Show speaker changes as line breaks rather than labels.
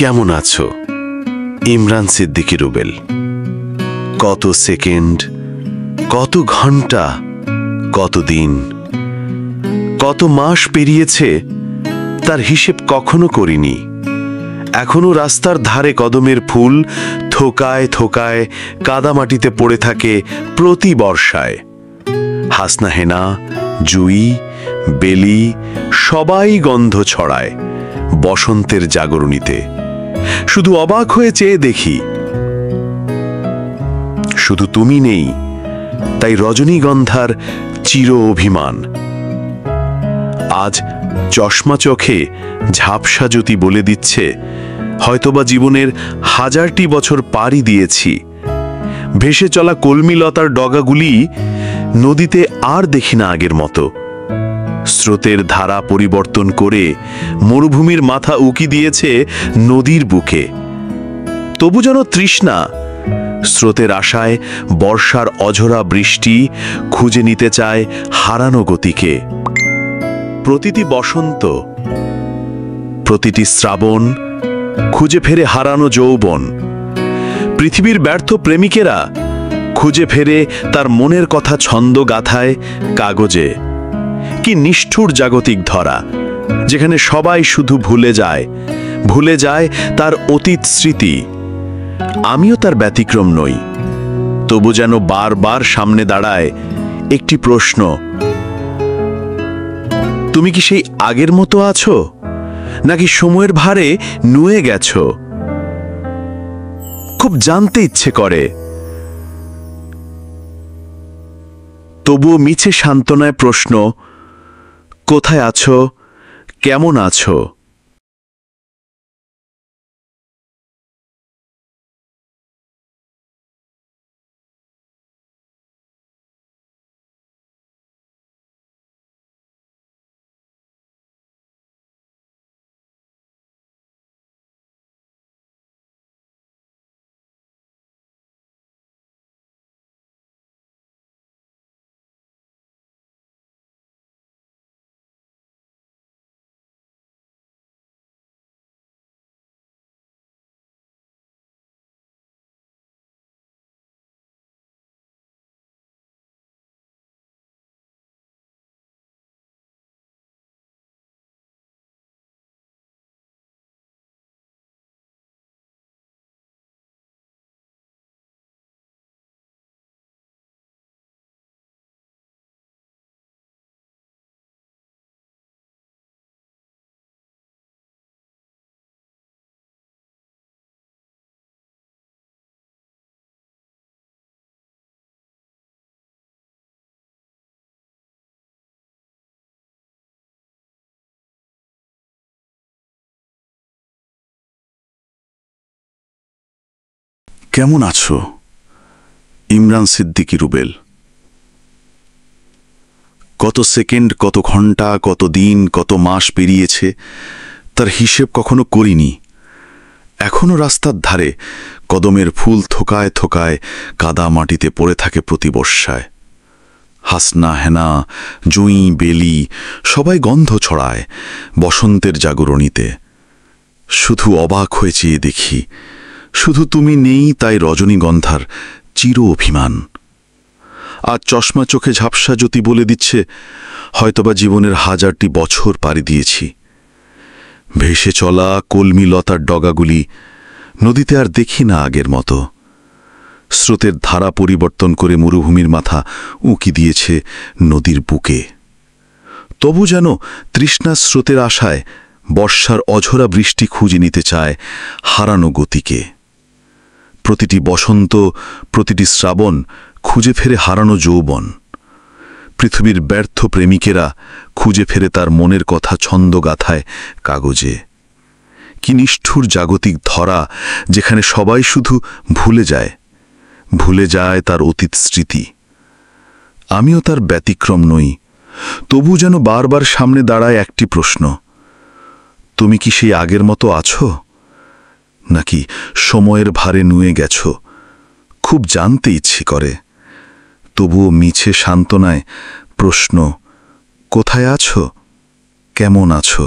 কেমন আছো? ইমরান সিদ্দিকী রুবেল। কত সেকেন্ড, কত ঘন্টা, কত দিন, কত মাস পেরিয়েছে তার হিসেব কখনো করিনি। এখনো রাস্তার ধারে কদমের ফুল থোকায় থোকায় কাদামাটিতে পড়ে থাকে প্রতি বর্ষায়। হাসনা হেনা, জুই, বেলি সবাই গন্ধ ছড়ায় বসন্তের জাগরণীতে। শুধু অবাক হয়ে চেয়ে দেখি, শুধু তুমি নেই, তাই রজনীগন্ধার চির অভিমান। আজ চশমা চোখে ঝাপসা জ্যোতি বলে দিচ্ছে, হয়তোবা জীবনের হাজারটি বছর পাড়ি দিয়েছি। ভেসে চলা কলমিলতার ডগাগুলি নদীতে আর দেখি না আগের মতো। স্রোতের ধারা পরিবর্তন করে মরুভূমির মাথা উকি দিয়েছে নদীর বুকে। তবু যেন তৃষ্ণা, স্রোতের আশায় বর্ষার অঝরা বৃষ্টি খুঁজে নিতে চায় হারানো গতিকে। প্রতিটি বসন্ত, প্রতিটি শ্রাবণ খুঁজে ফেরে হারানো যৌবন। পৃথিবীর ব্যর্থ প্রেমিকেরা খুঁজে ফেরে তার মনের কথা ছন্দ গাথায় কাগজে। কি নিষ্ঠুর জাগতিক ধরা, যেখানে সবাই শুধু ভুলে যায় তার অতীত স্মৃতি। আমিও তার ব্যতিক্রম নই। তবু যেন বারবার সামনে দাঁড়ায় একটি প্রশ্ন, তুমি কি সেই আগের মতো আছো, নাকি সময়ের ভারে নুয়ে গেছো? খুব জানতে ইচ্ছে করে, তবুও মিছে সান্ত্বনায় প্রশ্ন, কোথায় আছো, কেমন আছো? কেমন আছো? ইমরান সিদ্দিকী রুবেল। কত সেকেন্ড, কত ঘন্টা, কত দিন, কত মাস পেরিয়েছে তার হিসেব কখনো করিনি। এখনো রাস্তার ধারে কদমের ফুল থোকায় থোকায় কাদা মাটিতে পড়ে থাকে প্রতি বর্ষায়। হাসনা হেনা, জুঁই, বেলি সবাই গন্ধ ছড়ায় বসন্তের জাগরণীতে। শুধু অবাক হয়ে চেয়ে দেখি, শুধু তুমি নেই, তাই রজনীগন্ধার চির অভিমান। আজ চশমা চোখে ঝাপসা জ্যোতি বলে দিচ্ছে, হয়তোবা জীবনের হাজারটি বছর পাড়ি দিয়েছি। ভেসে চলা কলমিলতার ডগাগুলি নদীতে আর দেখি না আগের মতো। স্রোতের ধারা পরিবর্তন করে মরুভূমির মাথা উঁকি দিয়েছে নদীর বুকে। তবু যেন তৃষ্ণার স্রোতের আশায় বর্ষার অঝরা বৃষ্টি খুঁজে নিতে চায় হারানো গতিকে। প্রতিটি বসন্ত, প্রতিটি শ্রাবণ খুঁজে ফেরে হারানো যৌবন। পৃথিবীর ব্যর্থ প্রেমিকেরা খুঁজে ফেরে তার মনের কথা ছন্দ গাথায় কাগজে। কি নিষ্ঠুর জাগতিক ধরা, যেখানে সবাই শুধু ভুলে যায় তার অতীত স্মৃতি। আমিও তার ব্যতিক্রম নই। তবু যেন বারবার সামনে দাঁড়ায় একটি প্রশ্ন, তুমি কি সেই আগের মতো আছো, নাকি সময়ের ভারে নুয়ে গেছো? খুব জানতে ইচ্ছে করে, তবুও মিছে সান্ত্বনায় প্রশ্ন, কোথায় আছো, কেমন আছো?